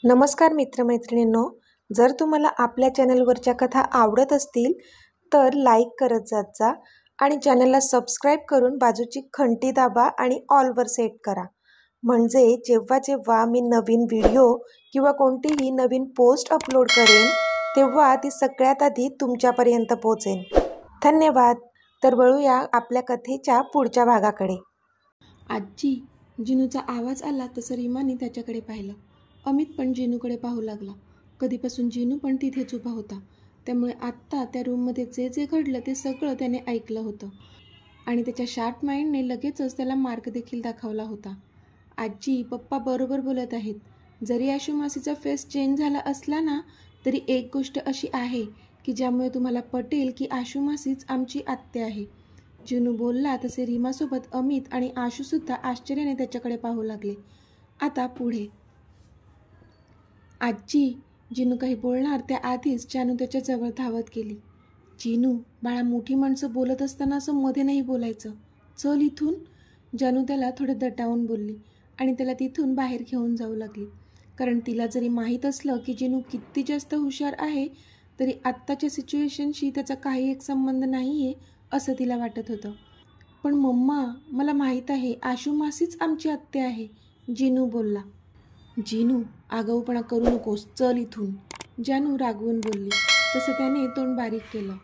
नमस्कार मित्रमैत्रिणींनो, जर तुम्हाला आपल्या चॅनलवरच्या कथा आवडत असतील तर लाईक करत जात जा आणि चॅनलला सबस्क्राईब करून बाजूची घंटी दाबा आणि ऑलवर सेट करा. म्हणजे जेव्हा जेव्हा मी नवीन व्हिडिओ किंवा कोणतीही नवीन पोस्ट अपलोड करेन तेव्हा ती सगळ्यात आधी तुमच्यापर्यंत पोहोचेल. धन्यवाद. तर वळूया आपल्या कथेच्या पुढच्या भागाकडे. आजी, जिनूचा आवाज आला तसं रीमाने त्याच्याकडे पाहिलं. अमित पण जिनूकडे पाहू लागला. कधीपासून जिनू पण तिथेच उभा होता, त्यामुळे आत्ता त्या रूममध्ये जे जे घडलं ते सगळं त्याने ऐकलं होतं आणि त्याच्या शार्प माइंडने लगेचच त्याला मार्ग देखील दाखवला होता. आजी, पप्पा बरोबर बोलत आहेत. जरी आशू मासीचा फेस चेंज झाला असला ना, तरी एक गोष्ट अशी आहे की ज्यामुळे तुम्हाला पटेल की आशू मासीच आमची आत्या आहे. जिनू बोलला तसे रीमासोबत अमित आणि आशूसुद्धा आश्चर्याने त्याच्याकडे पाहू लागले. आता पुढे. आजी, जिनू काही बोलणार त्याआधीच जानू त्याच्या जवळ धावत गेली. जिनू बाळा, मोठी माणसं बोलत असताना असं मध्ये नाही बोलायचं. चल इथून. जानू त्याला थोडं दटावून बोलली आणि त्याला तिथून बाहेर घेऊन जाऊ लागली. कारण तिला जरी माहीत असलं की जिनू किती जास्त हुशार आहे, तरी आत्ताच्या सिच्युएशनशी त्याचा काही एक संबंध नाही आहे असं तिला वाटत होतं. पण मम्मा, मला माहीत आहे आशू मासीच आमची आत्या आहे, जिनू बोलला. जिनू, आगाऊपणा करू नकोस, चल इथून, जानू रागवून बोलली. तसं त्याने तोंड बारीक केलं.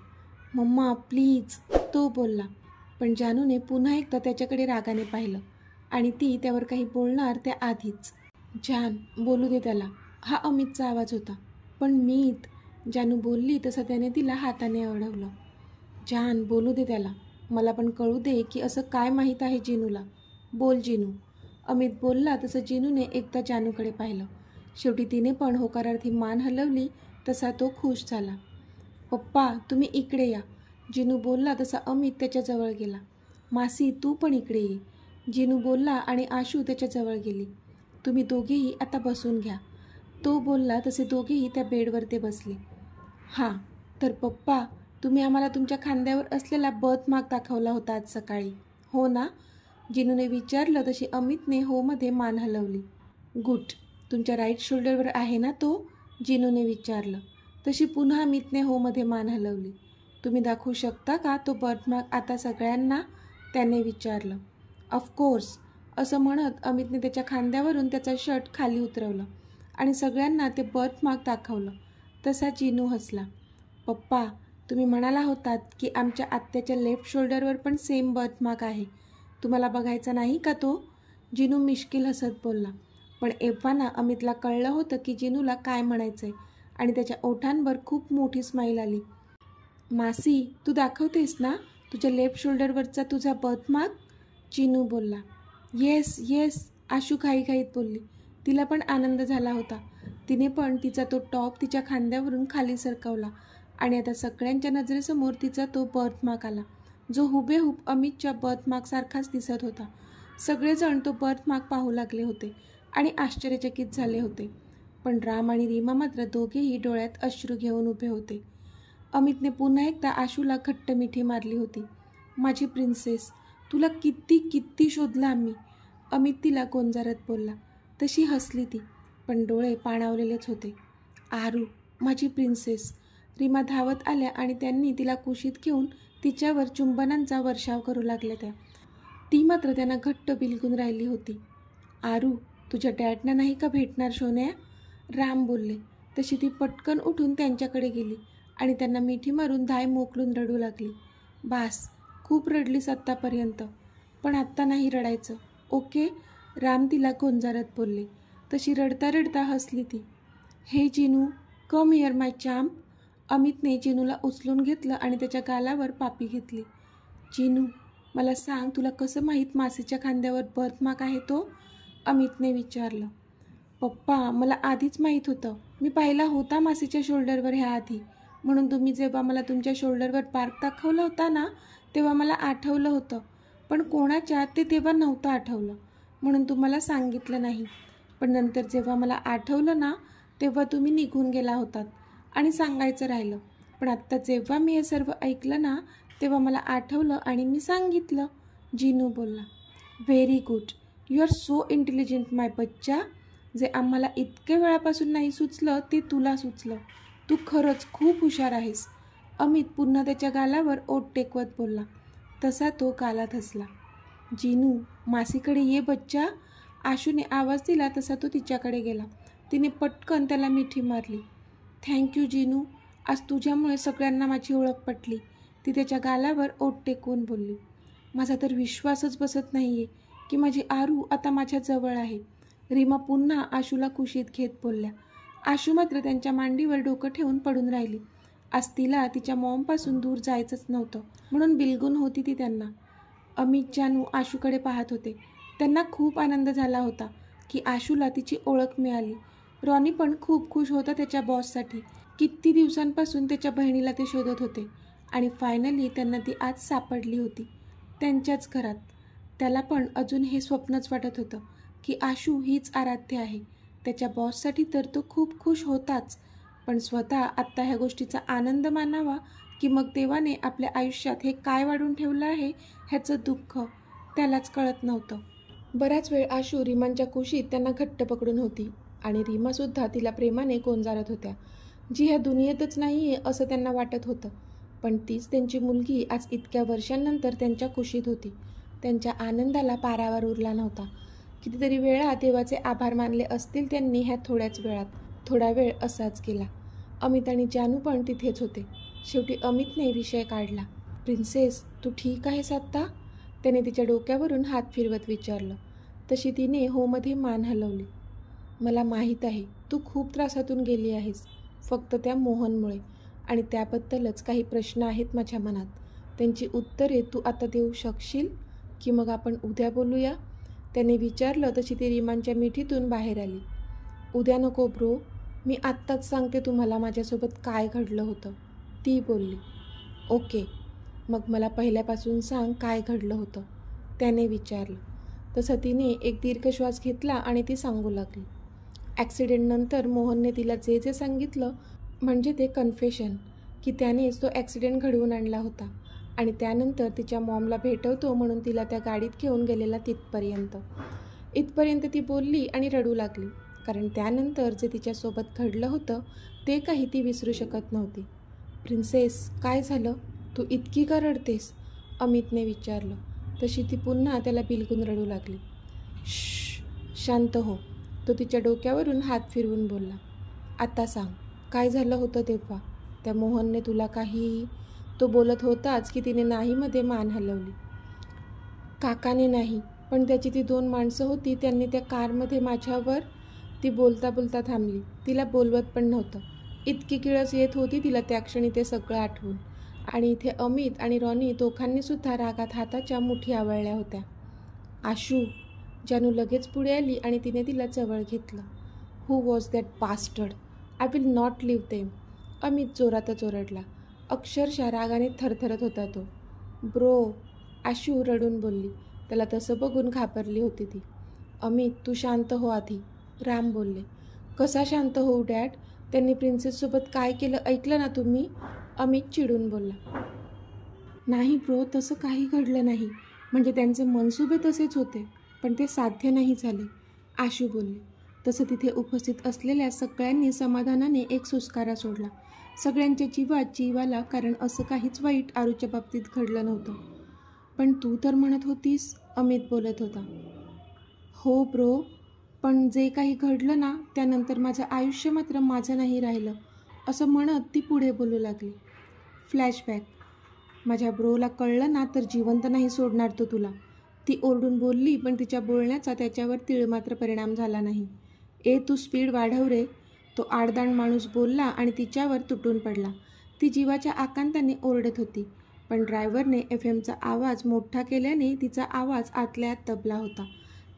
मम्मा प्लीज, तो बोलला. पण जानूने पुन्हा एकदा त्याच्याकडे रागाने पाहिलं आणि ती त्यावर काही बोलणार त्याआधीच. जान, बोलू दे त्याला. हा अमितचा आवाज होता. पण मीत, जानू बोलली तसं त्याने तिला हाताने अडवलं. जान, बोलू दे त्याला. मला पण कळू दे की असं काय माहीत आहे जिनूला. बोल जिनू. अमित बोलला तसं जिनूने एकदा जानूकडे पाहिलं. शेवटी तिने पण होकारार्थी मान हलवली तसा तो खुश झाला. पप्पा, तुम्ही इकडे या. जिनू बोलला तसा अमित त्याच्याजवळ गेला. मासी, तू पण इकडे ये. जिनू बोलला आणि आशू त्याच्याजवळ गेली. तुम्ही दोघेही आता बसून घ्या. तो बोलला तसे दोघेही त्या बेडवर ते बसले. हां, तर पप्पा, तुम्ही आम्हाला तुमच्या खांद्यावर असलेला बर्थमार्क दाखवला होता आज सकाळी, हो ना? जिनूने विचारलं तशी अमितने होमध्ये मान हलवली. गुड. तुमच्या राईट शोल्डरवर आहे ना तो? जिनूने विचारलं. तशी पुन्हा अमितने होमध्ये मान हलवली. तुम्ही दाखवू शकता का तो बर्थमार्क आता सगळ्यांना? त्याने विचारलं. ऑफकोर्स. असं म्हणत अमितने त्याच्या खांद्यावरून त्याचा शर्ट खाली उतरवलं आणि सगळ्यांना ते बर्थमार्क दाखवलं. तसा जिनू हसला. पप्पा, तुम्ही म्हणाला होतात की आमच्या आत्याच्या लेफ्ट शोल्डरवर पण सेम बर्थमार्क आहे. तुम्हाला बघायचा नाही का तो? जिनू मिश्किल हसत बोलला. पण एव्हाना अमितला कळलं होतं की जिनूला काय म्हणायचंय आणि त्याच्या ओठांवर खूप मोठी स्माईल आली. मासी, तू दाखवतेस ना तुझ्या लेफ्ट शोल्डरवरचा तुझा बर्थमार्क? जिनू बोलला. येस येस, आशू घाईघाईत बोलली. तिला पण आनंद झाला होता. तिने पण तिचा तो टॉप तिच्या खांद्यावरून खाली सरकवला आणि आता सगळ्यांच्या नजरेसमोर तिचा तो बर्थमार्क आला, जो हुबेहूब अमितच्या बर्थमार्कसारखाच दिसत होता. सगळेजण तो बर्थमार्क पाहू लागले होते आणि आश्चर्यचकित झाले होते. पण राम आणि रीमा मात्र दोघेही डोळ्यात अश्रू घेऊन उभे होते. अमितने पुन्हा एकदा आशूला घट्ट मिठी मारली होती. माझी प्रिन्सेस, तुला किती किती शोधलं आम्ही, अमित तिला गोंजारत बोलला. तशी हसली ती, पण डोळे पाणावलेलेच होते. आरू, माझी प्रिन्सेस. रीमा धावत आल्या आणि त्यांनी तिला कुशीत घेऊन तिच्यावर चुंबनांचा वर्षाव करू लागल्या. ती मात्र त्यांना घट्ट बिलगून राहिली होती. आरू, तुझ्या डॅडना नाही का भेटणार सोन्या? राम बोलले. तशी ती पटकन उठून त्यांच्याकडे गेली आणि त्यांना मिठी मारून धाय मोकलून रडू लागली. बास, खूप रडलीस आत्तापर्यंत, पण आत्ता नाही रडायचं, ओके? राम तिला गोंजारत बोलले. तशी रडता रडता हसली ती. हे Jinu, come here my champ. अमितने जिनूला उचलून घेतलं आणि त्याच्या गालावर पापी घेतली. जिनू, मला सांग, तुला कसं माहीत मासीच्या खांद्यावर बर्थमार्क आहे तो? अमितने विचारलं. पप्पा, मला आधीच माहीत होतं. मी पाहिला होता मासीच्या शोल्डरवर ह्या आधी, म्हणून तुम्ही जेव्हा मला तुमच्या शोल्डरवर मार्क दाखवला होता ना, तेव्हा मला आठवलं होतं. पण कोणाच्या ते तेव्हा नव्हतं आठवलं, म्हणून तुम्हाला सांगितलं नाही. पण नंतर जेव्हा मला आठवलं ना, तेव्हा तुम्ही निघून गेला होतात आणि सांगायचं राहिलं. पण आत्ता जेव्हा मी हे सर्व ऐकलं ना, तेव्हा मला आठवलं आणि मी सांगितलं, जिनू बोलला. Very good. You are so intelligent my बच्चा. जे आम्हाला इतक्या वेळापासून नाही सुचलं ते तुला सुचलं. तू खरंच खूप हुशार आहेस. अमित पुन्हा त्याच्या गालावर ओठ टेकवत बोलला. तसा तो गालात हसला. जिनू, मासीकडे ये बच्चा. आशूने आवाज दिला तसा तो तिच्याकडे गेला. तिने पटकन त्याला मिठी मारली. थँक्यू जिनू, आज तुझ्यामुळे सगळ्यांना माझी ओळख पटली, ती त्याच्या गालावर ओठ टेकवून बोलली. माझा तर विश्वासच बसत नाही आहे की माझी आरू आता माझ्या जवळ आहे. रीमा पुन्हा आशूला कुशीत घेत बोलल्या. आशू मात्र त्यांच्या मांडीवर डोकं ठेवून पडून राहिली. आज तिला तिच्या मॉमपासून दूर जायचंच नव्हतं म्हणून बिलगून होती ती त्यांना. अमित, जानू आशूकडे पाहत होते. त्यांना खूप आनंद झाला होता की आशूला तिची ओळख मिळाली. रॉनी पण खूप खुश होता त्याच्या बॉससाठी. किती दिवसांपासून त्याच्या बहिणीला ते शोधत होते आणि फायनली त्यांना ती आज सापडली होती त्यांच्याच घरात. त्याला पण अजून हे स्वप्नच वाटत होतं की आशू हीच आराध्य आहे. त्याच्या बॉससाठी तर तो खूप खुश होताच, पण स्वतः आत्ता ह्या गोष्टीचा आनंद मानावा की मग देवाने आपल्या आयुष्यात हे काय वाढून ठेवलं आहे ह्याचं दुःख त्यालाच कळत नव्हतं. बराच वेळ आशू रीमांच्या कुशीत त्यांना घट्ट पकडून होती आणि रीमासुद्धा तिला प्रेमाने गोंजारत होत्या, जी ह्या दुनियेतच नाही आहे असं त्यांना वाटत होतं. पण तीच त्यांची मुलगी आज इतक्या वर्षांनंतर त्यांच्या कुशीत होती. त्यांच्या आनंदाला पारावर उरला नव्हता. कितीतरी वेळा देवाचे आभार मानले असतील त्यांनी ह्या थोड्याच वेळात. थोडा वेळ असाच गेला. अमित आणि जानू पण तिथेच होते. शेवटी अमितने विषय काढला. प्रिन्सेस, तू ठीक आहेस आत्ता? त्याने तिच्या डोक्यावरून हात फिरवत विचारलं. तशी तिने होमध्ये मान हलवली. मला माहीत आहे तू खूप त्रासातून गेली आहेस, फक्त त्या मोहनमुळे, आणि त्याबद्दलच काही प्रश्न आहेत माझ्या मनात. त्यांची उत्तरे तू आता देऊ शकशील की मग आपण उद्या बोलूया? त्याने विचारलं तशी ती रीमांच्या मिठीतून बाहेर आली. उद्या नको ब्रो, मी आत्ताच सांगते तुम्हाला माझ्यासोबत काय घडलं होतं, ती बोलली. ओके, मग मला पहिल्यापासून सांग काय घडलं होतं, त्याने विचारलं. तसं तिने एक दीर्घ श्वास घेतला आणि ती सांगू लागली. ॲक्सिडेंटनंतर मोहनने तिला जे जे सांगितलं म्हणजे ते कन्फेशन की त्यानेच तो ॲक्सिडेंट घडवून आणला होता आणि त्यानंतर तिच्या मॉमला भेटवतो म्हणून तिला त्या गाडीत घेऊन गेलेला इथपर्यंत ती बोलली आणि रडू लागली, कारण त्यानंतर जे तिच्यासोबत घडलं होतं ते काही ती विसरू शकत नव्हती. प्रिन्सेस, काय झालं? तू इतकी का रडतेस? अमितने विचारलं. तशी ती पुन्हा त्याला बिलगून रडू लागली. शांत हो, तो तिच्या डोक्यावरून हात फिरवून बोलला. आता सांग, काय झालं होतं तेव्हा? त्या मोहनने तुला काही? तो बोलत होताच की तिने नाहीमध्ये मान हलवली. काकाने नाही, पण त्याची ती 2 माणसं होती, त्यांनी त्या कारमध्ये माझ्यावर. ती बोलता बोलता थांबली. तिला बोलवत पण नव्हतं. इतकी किळस येत होती तिला त्या क्षणी ते सगळं आठवून. आणि इथे अमित आणि रॉनी दोघांनीसुद्धा रागात हाताच्या मुठी आवळल्या होत्या. आशू, जानू लगेच पुढे आली आणि तिने तिला जवळ घेतलं. Who was that bastard? I will not leave them. Amit जोरातच ओरडला. अक्षरशः रागाने थरथरत होता तो. ब्रो, आशू रडून बोलली. त्याला तसं बघून घाबरली होती ती. अमित, तू शांत हो आधी, राम बोलले. कसा शांत होऊ डॅड? त्यांनी प्रिन्सेससोबत काय केलं ऐकलं ना तुम्ही? अमित चिडून बोलला. नाही ब्रो, तसं काही घडलं नाही. म्हणजे त्यांचे मनसुबे तसेच होते, पण ते साध्य नाही झाले, आशू बोलली. तसं तिथे उपस्थित असलेल्या सगळ्यांनी समाधानाने एक सुस्कारा सोडला. सगळ्यांच्या जीवात जीव आला, कारण असं काहीच वाईट आरूच्या बाबतीत घडलं नव्हतं. पण तू तर म्हणत होतीस, अमित बोलत होता. हो ब्रो, पण जे काही घडलं ना त्यानंतर माझं आयुष्य मात्र माझं नाही राहिलं, असं म्हणत ती पुढे बोलू लागली. फ्लॅशबॅक. माझ्या ब्रोला कळलं ना तर जिवंत नाही सोडणार तो तुला, ती ओरडून बोलली, पण तिच्या बोलण्याचा त्याच्यावर तीळ मात्र परिणाम झाला नाही. तू स्पीड वाढव रे, तो आडदांड माणूस बोलला आणि तिच्यावर तुटून पडला. ती जीवाच्या आकांताने ओरडत होती, पण ड्रायव्हरने FM चा आवाज मोठा केल्याने तिचा आवाज आतल्या आत दबला होता.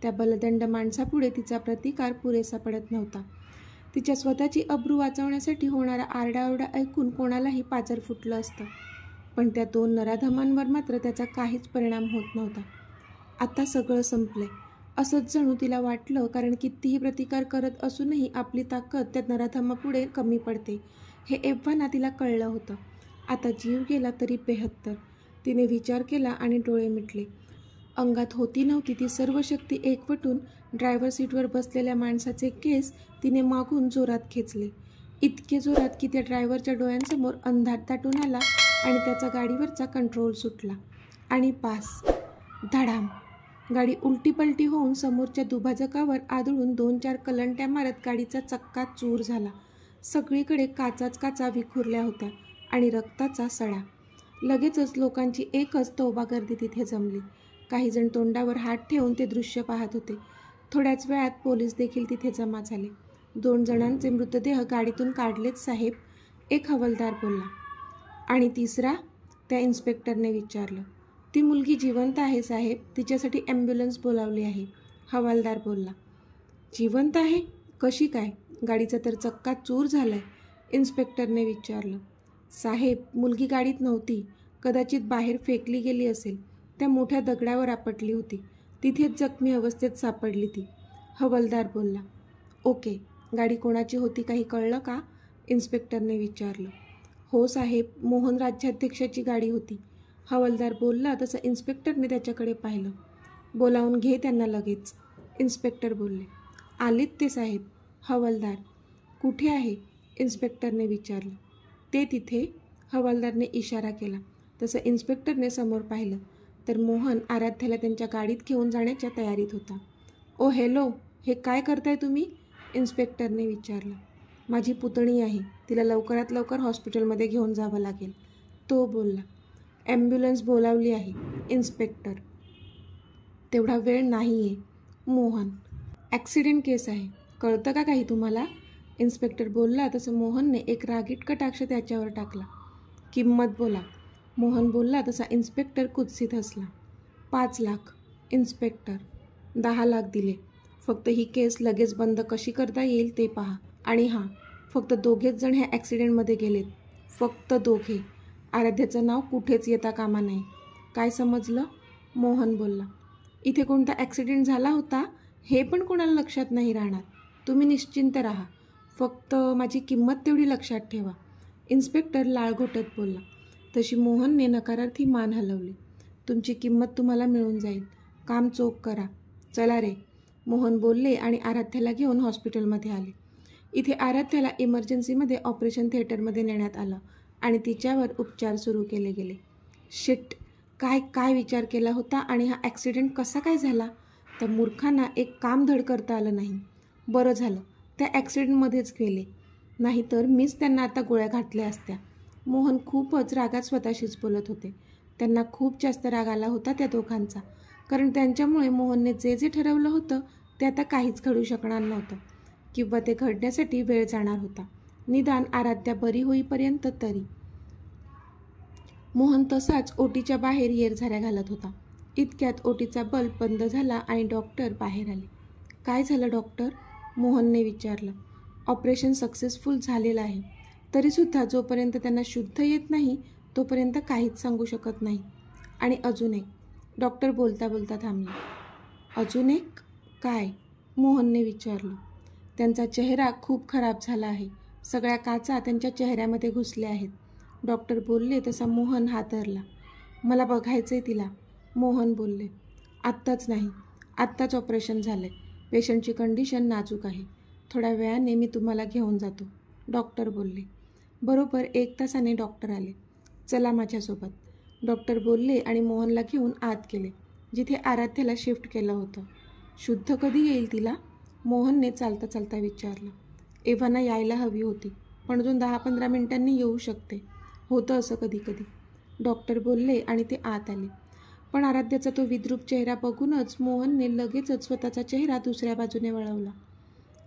त्या बलदंड माणसापुढे तिचा प्रतिकार पुरेसा पडत नव्हता. तिच्या स्वतःची अब्रू वाचवण्यासाठी होणारा आरडाओरडा ऐकून कोणालाही पाचर फुटलं असतं, पण त्या 2 नराधमांवर मात्र त्याचा काहीच परिणाम होत नव्हता. आता सगळं संपलंय असंच जणू तिला वाटलं, कारण कितीही प्रतिकार करत असूनही आपली ताकद त्या नराधमापुढे कमी पडते हे एव्हाना तिला कळलं होतं. आता जीव गेला तरी 72. तिने विचार केला आणि डोळे मिटले. अंगात होती नव्हती ती सर्व शक्ती एकवटून ड्रायव्हर सीटवर बसलेल्या माणसाचे केस तिने मागून जोरात खेचले. इतके जोरात की त्या ड्रायव्हरच्या डोळ्यांसमोर अंधार दाटून आला आणि त्याचा गाडीवरचा कंट्रोल सुटला. आणि पास, धडाम. गाडी उलटीपलटी होऊन समोरच्या दुभाजकावर आदळून 2-4 कलंट्या मारत गाडीचा चक्का चूर झाला. सगळीकडे काचाच काचा विखुरल्या होत्या आणि रक्ताचा सडा. लगेचच लोकांची एकच तौबा गर्दी तिथे जमली. काही जण तोंडावर हात ठेवून ते दृश्य पाहत होते. थोड्याच वेळात पोलीस देखील तिथे जमा झाले. 2 जणांचे मृतदेह गाडीतून काढलेत साहेब, एक हवालदार बोलला. आणि तिसरा? त्या इन्स्पेक्टरने विचारलं. ती मुलगी जिवंत आहे साहेब, तिच्यासाठी ॲम्ब्युलन्स बोलावली आहे, हवालदार बोलला. जिवंत आहे? कशी काय? गाडीचा तर चक्का चूर झालाय, इन्स्पेक्टरने विचारलं. साहेब, मुलगी गाडीत नव्हती, कदाचित बाहेर फेकली गेली असेल. त्या मोठ्या दगडावर आपटली होती, तिथेच जखमी अवस्थेत सापडली ती, हवालदार बोलला. ओके, गाडी कोणाची होती काही कळलं का? इन्स्पेक्टरने विचारलं. हो साहेब, मोहन राज्याध्यक्षाची गाडी होती, हवालदार बोलला. तसं इन्स्पेक्टरने त्याच्याकडे पाहिलं. बोलावून घे त्यांना लगेच, इन्स्पेक्टर बोलले. आलेत ते साहेब, हवालदार. कुठे आहे? इन्स्पेक्टरने विचारलं. ते तिथे, हवालदारने इशारा केला. तसं इन्स्पेक्टरने समोर पाहिलं तर मोहन आराध्याला त्यांच्या गाडीत घेऊन जाण्याच्या तयारीत होता. ओ हॅलो, हे काय करताय तुम्ही? इन्स्पेक्टरने विचारलं. माझी पुतणी आहे, तिला लवकरात लवकर हॉस्पिटलमध्ये घेऊन जावं लागेल, तो बोलला. ॲम्ब्युलन्स बोलावली आहे, इन्स्पेक्टर. तेवढा वेळ नाही आहे, मोहन. ॲक्सिडेंट केस आहे, कळतं का काही तुम्हाला? इन्स्पेक्टर बोलला. तसं मोहनने एक रागीट कटाक्ष त्याच्यावर टाकला. किंमत बोला, मोहन बोलला. तसा इन्स्पेक्टर कुत्सित हसला. 5 लाख, इन्स्पेक्टर. 10 लाख दिले. फक्त ही केस लगेच बंद कशी करता येईल ते पहा. आणि हां, फक्त 2घेच जण ह्या ॲक्सिडेंटमध्ये गेलेत, फक्त 2घे. आराध्याचं नाव कुठेच येता कामा नाही. काय समजलं? मोहन बोलला. इथे कोणता ॲक्सिडेंट झाला होता हे पण कोणाला लक्षात नाही राहणार. तुम्ही निश्चिंत राहा, फक्त माझी किंमत तेवढी लक्षात ठेवा, इन्स्पेक्टर लाळ घोटत बोलला. तशी मोहनने नकारार्थी मान हलवली. तुमची किंमत तुम्हाला मिळून जाईल, काम चोख करा. चला रे, मोहन बोलले आणि आराध्याला घेऊन हॉस्पिटलमध्ये आले. इथे आराध्याला इमर्जन्सीमध्ये ऑपरेशन थिएटरमध्ये नेण्यात आलं आणि तिच्यावर उपचार सुरू केले गेले. शिट, काय विचार केला होता आणि हा ॲक्सिडेंट कसा काय झाला? त्या मूर्खांना एक काम धड करता आलं नाही. बरं झालं त्या ॲक्सिडेंटमध्येच गेले, नाहीतर मीच त्यांना आता गोळ्या घातल्या असत्या. मोहन खूपच रागात स्वतःशीच बोलत होते. त्यांना खूप जास्त राग आला होता त्या दोघांचा, कारण त्यांच्यामुळे मोहनने जे जे ठरवलं होतं ते आता काहीच घडू शकणार नव्हतं, किंवा ते घडण्यासाठी वेळ जाणार होता, निदान आराध्या बरी होईपर्यंत तरी. मोहन तसाच ओटीच्या बाहेर येरझाऱ्या घालत होता. इतक्यात ओटीचा बल्ब बंद झाला आणि डॉक्टर बाहेर आले. काय झालं डॉक्टर? मोहनने विचारलं. ऑपरेशन सक्सेसफुल झालेलं आहे, तरीसुद्धा जोपर्यंत त्यांना शुद्ध येत नाही तोपर्यंत काहीच सांगू शकत नाही. आणि अजून एक, डॉक्टर बोलता बोलता थांबले. अजून एक काय? मोहनने विचारलं. त्यांचा चेहरा खूप खराब झाला आहे, सगळ्या काचा त्यांच्या चेहऱ्यामध्ये घुसल्या आहेत, डॉक्टर बोलले. तसा मोहन हादरला. मला बघायचं आहे तिला, मोहन बोलले. आत्ताच नाही, आत्ताच ऑपरेशन झालं आहे, पेशंटची कंडिशन नाजूक आहे, थोड्या वेळाने मी तुम्हाला घेऊन जातो, डॉक्टर बोलले. बरोबर 1 तासाने डॉक्टर आले. चला माझ्यासोबत, डॉक्टर बोलले आणि मोहनला घेऊन आत गेले, जिथे आराध्याला शिफ्ट केलं होतं. शुद्ध कधी येईल तिला? मोहनने चालता चालता विचारलं. एव्हाना यायला हवी होती, पण अजून 10-15 मिनिटांनी येऊ शकते, होतं असं कधी कधी, डॉक्टर बोलले आणि ते आत आले. पण आराध्याचा तो विद्रूप चेहरा बघूनच मोहनने लगेचच स्वतःचा चेहरा दुसऱ्या बाजूने वळवला.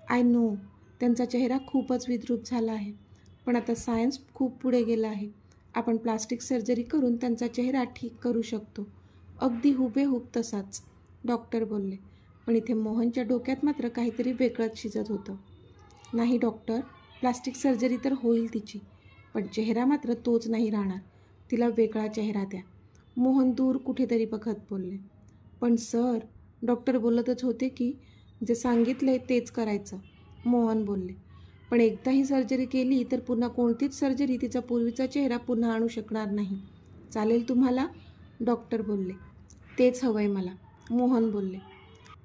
आय नो, त्यांचा चेहरा खूपच विद्रूप झाला आहे, पण आता सायन्स खूप पुढे गेलं आहे. आपण प्लास्टिक सर्जरी करून त्यांचा चेहरा ठीक करू शकतो, अगदी हुबेहूब तसाच, डॉक्टर बोलले. पण इथे मोहनच्या डोक्यात मात्र काहीतरी वेगळंच शिजत होतं. नाही डॉक्टर, प्लास्टिक सर्जरी तर होईल तिची, पण चेहरा मात्र तोच नाही राहणार, तिला वेगळा चेहरा द्या, मोहन दूर कुठेतरी बघत बोलले. पण सर, डॉक्टर बोलतच होते की जे सांगितले तेच करायचं, मोहन बोलले. पण एकदा ही सर्जरी केली तर पुन्हा कोणतीच सर्जरी तिचा पूर्वीचा चेहरा पुन्हा आणू शकणार नाही. चालेल तुम्हाला, डॉक्टर बोलले. तेच हवं आहे मला, मोहन बोलले.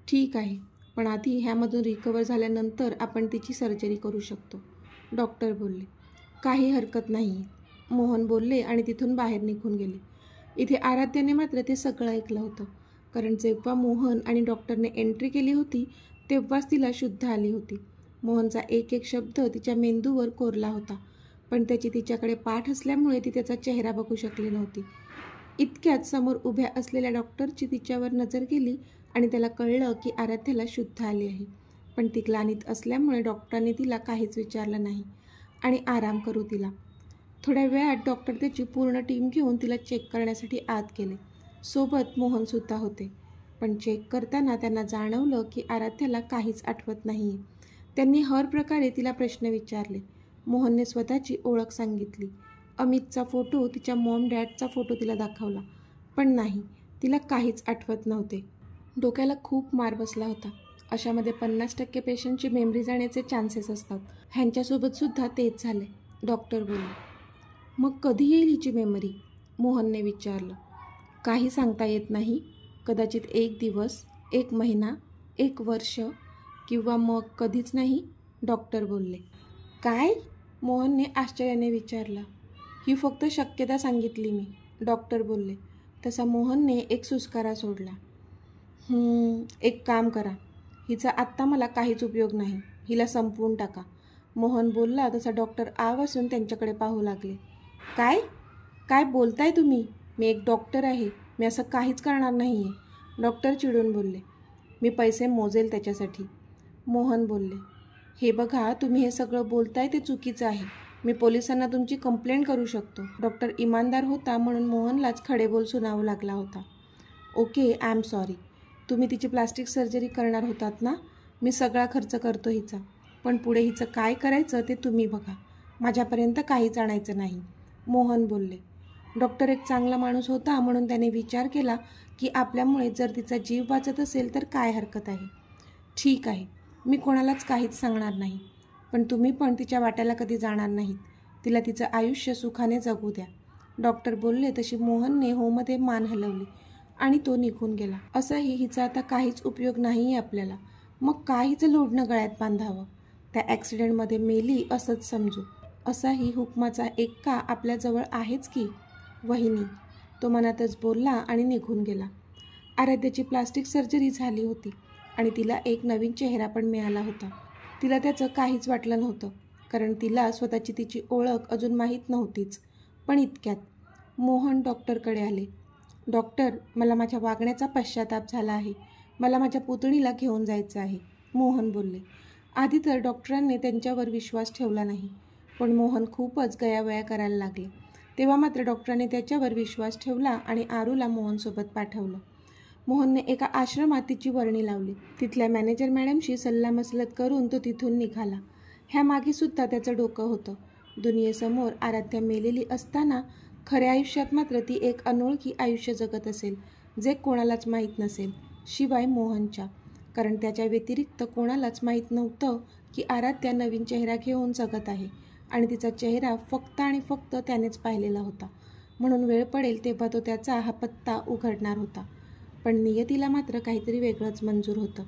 ठीक आहे, पण आधी ह्यामधून रिकवर झाल्यानंतर आपण तिची सर्जरी करू शकतो, डॉक्टर बोलले. काही हरकत नाही, मोहन बोलले आणि तिथून बाहेर निघून गेले. इथे आराध्याने मात्र ते सगळं ऐकलं होतं, कारण जेव्हा मोहन आणि डॉक्टरने एंट्री केली होती तेव्हाच तिला शुद्ध आली होती. मोहनचा एक एक शब्द तिच्या मेंदूवर कोरला होता, पण त्याची तिच्याकडे पाठ असल्यामुळे ती त्याचा चेहरा बघू शकली नव्हती. इतक्यात समोर उभ्या असलेल्या डॉक्टरची तिच्यावर नजर गेली आणि त्याला कळलं की आराध्याला शुद्ध आली आहे. पण ती ग्लानीत असल्यामुळे डॉक्टरांनी तिला काहीच विचारलं नाही आणि आराम करू दिला. थोड्या वेळात डॉक्टर त्याची पूर्ण टीम घेऊन तिला चेक करण्यासाठी आत गेले. सोबत मोहनसुद्धा होते. पण चेक करताना त्यांना जाणवलं की आराध्याला काहीच आठवत नाही आहे. त्यांनी हर प्रकारे तिला प्रश्न विचारले. मोहनने स्वतःची ओळख सांगितली. अमितचा फोटो, तिच्या मॉम डॅडचा फोटो तिला दाखवला. पण नाही, तिला काहीच आठवत नव्हते. डोक्याला खूप मार बसला होता. अशामध्ये 50% पेशंटची मेमरी जाण्याचे चान्सेस असतात. ह्यांच्यासोबतसुद्धा तेच झाले, डॉक्टर बोलले. मग कधी येईल हिची मेमरी, मोहनने विचारलं. काही सांगता येत नाही. कदाचित 1 दिवस, 1 महिना, 1 वर्ष किंवा मग कधीच नाही, डॉक्टर बोलले. काय, मोहनने आश्चर्याने विचारलं. ही फक्त शक्यता सांगितली मी, डॉक्टर बोलले. तसा मोहनने एक सुस्कारा सोडला. एक काम करा, हिचा आत्ता मला काहीच उपयोग नाही, हिला संपवून टाका, मोहन बोलला. तसा डॉक्टर आवासून त्यांच्याकडे पाहू लागले. काय काय बोलताय तुम्ही? मी एक डॉक्टर आहे, मी असं काहीच करणार नाही आहे, डॉक्टर चिडून बोलले. मी पैसे मोजेल त्याच्यासाठी, मोहन बोलले. हे बघा, तुम्ही हे सगळं बोलताय ते चुकीचं आहे. मी पोलिसांना तुमची कंप्लेंट करू शकतो. डॉक्टर इमानदार होता म्हणून मोहनलाच खडेबोल सुनावू लागला होता. Okay, I am sorry. तुम्ही तिची प्लास्टिक सर्जरी करणार होतात ना? मी सगळा खर्च करतो हिचा, पण पुढे हिचं काय करायचं ते तुम्ही बघा. माझ्यापर्यंत काहीच आणायचं नाही, मोहन बोलले. डॉक्टर एक चांगला माणूस होता म्हणून त्याने विचार केला की आपल्यामुळे जर तिचा जीव वाचत असेल तर काय हरकत आहे. ठीक आहे, मी कोणालाच काहीच सांगणार नाही, पण तुम्ही पण तिच्या वाट्याला कधी जाणार नाहीत. तिला तिचं आयुष्य सुखाने जगू द्या, डॉक्टर बोलले. तशी मोहनने होमध्ये मान हलवली आणि तो निघून गेला. असंही हिचा आता काहीच उपयोग नाही आहे आपल्याला. मग का हिचं लोढणं गळ्यात बांधावं? त्या ॲक्सिडेंटमध्ये मेली असंच समजू. असाही हुकमाचा एक्का आपल्याजवळ आहेच की, वहिनी, तो मनातच बोलला आणि निघून गेला. आराध्याची प्लास्टिक सर्जरी झाली होती आणि तिला एक नवीन चेहरा पण मिळाला होता. तिला त्याचं काहीच वाटलं नव्हतं, कारण तिला स्वतःची तिची ओळख अजून माहीत नव्हतीच. पण इतक्यात मोहन डॉक्टरकडे आले. डॉक्टर, मला माझ्या वागण्याचा पश्चाताप झाला आहे. मला माझ्या पुतणीला घेऊन जायचं आहे, मोहन बोलले. आधी तर डॉक्टरांनी त्यांच्यावर विश्वास ठेवला नाही, पण मोहन खूपच गयावया करायला लागले. तेव्हा मात्र डॉक्टरांनी त्याच्यावर विश्वास ठेवला आणि आरूला मोहनसोबत पाठवलं. मोहनने एका आश्रमात तिची वर्णी लावली. तिथल्या मॅनेजर मॅडमशी सल्लामसलत करून तो तिथून निघाला. ह्यामागेसुद्धा त्याचं डोकं होतं. दुनियेसमोर आराध्या मेलेली असताना खऱ्या आयुष्यात मात्र ती एक अनोळखी आयुष्य जगत असेल, जे कोणालाच माहीत नसेल, शिवाय मोहनच्या. कारण त्याच्या व्यतिरिक्त कोणालाच माहीत नव्हतं की आराध्या नवीन चेहरा घेऊन जगत आहे आणि तिचा चेहरा फक्त आणि फक्त त्यानेच पाहिलेला होता. म्हणून वेळ पडेल तेव्हा तो त्याचा हा पत्ता उघडणार होता. पण नियतीला मात्र काहीतरी वेगळंच मंजूर होतं.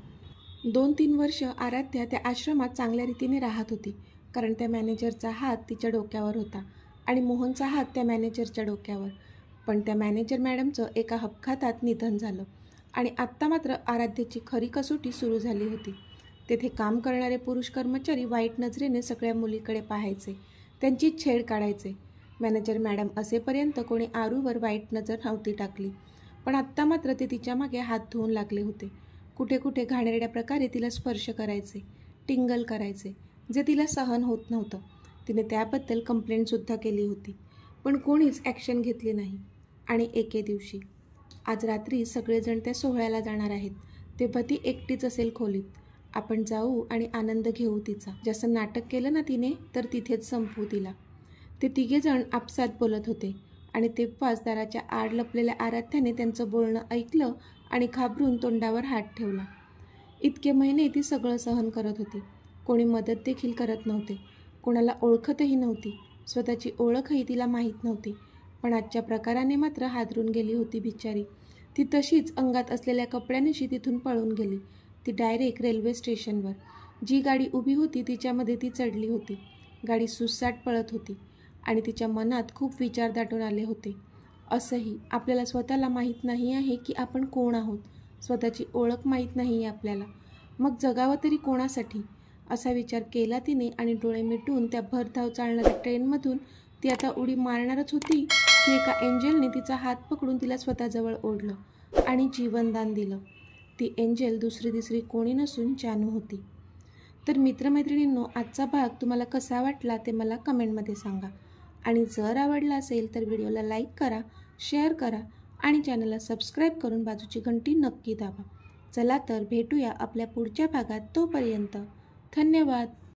2-3 वर्ष आराध्या त्या आश्रमात चांगल्या रीतीने राहत होती, कारण त्या मॅनेजरचा हात तिच्या डोक्यावर होता आणि मोहनचा हात त्या मॅनेजरच्या डोक्यावर. पण त्या मॅनेजर मॅडमचं एका अपघातात निधन झालं आणि आत्ता मात्र आराध्याची खरी कसोटी सुरू झाली होती. तेथे काम करणारे पुरुष कर्मचारी वाईट नजरेने सगळ्या मुलीकडे पाहायचे, त्यांची छेड काढायचे. मॅनेजर मॅडम असेपर्यंत कोणी आरूवर वाईट नजर नव्हती टाकली, पण आत्ता मात्र ते तिच्या मागे हात धुवून लागले होते. कुठे कुठे घाणेरड्या प्रकारे तिला स्पर्श करायचे, टिंगल करायचे, जे तिला सहन होत नव्हतं. तिने त्याबद्दल कंप्लेंटसुद्धा केली होती, पण कोणीच ॲक्शन घेतली नाही. आणि एके दिवशी, आज रात्री सगळेजण त्या सोहळ्याला जाणार आहेत, तेव्हा ती एकटीच असेल खोलीत. आपण जाऊ आणि आनंद घेऊ तिचा. जसं नाटक केलं ना तिने, तर तिथेच संपवू तिला. ते तिघेजण आपसात बोलत होते आणि तेव्हाच दाराच्या आड लपलेल्या आराध्याने त्यांचं बोलणं ऐकलं आणि घाबरून तोंडावर हात ठेवला. इतके महिने ती सगळं सहन करत होती. कोणी मदत देखील करत नव्हते, कोणाला ओळखतही नव्हती, स्वतःची ओळखही तिला माहीत नव्हती. पण आजच्या प्रकाराने मात्र हादरून गेली होती बिचारी. ती तशीच अंगात असलेल्या कपड्यानिशी तिथून पळून गेली. ती डायरेक्ट रेल्वे स्टेशनवर. जी गाडी उभी होती तिच्यामध्ये ती चढली होती. गाडी सुसाट पळत होती आणि तिच्या मनात खूप विचार दाटून आले होते. असंही आपल्याला स्वतःला माहीत नाही आहे की आपण कोण आहोत. स्वतःची ओळख माहीत नाही आहे आपल्याला. मग जगावं तरी कोणासाठी, असा विचार केला तिने आणि डोळे मिटून त्या भरधाव चालणाऱ्या ट्रेनमधून ती आता उडी मारणारच होती की एका एंजलने तिचा हात पकडून तिला स्वतःजवळ ओढलं आणि जीवनदान दिलं. ती एंजल दुसरी तिसरी कोणी नसून जानू होती. तर मित्रमैत्रिणींनो, आजचा भाग तुम्हाला कसा वाटला ते मला कमेंटमध्ये सांगा. आणि जर आवडला असेल तर व्हिडिओला लाईक करा, शेअर करा आणि चॅनलला सबस्क्राईब करून बाजूची घंटी नक्की दाबा. चला तर भेटूया आपल्या पुढच्या भागात. तोपर्यंत धन्यवाद.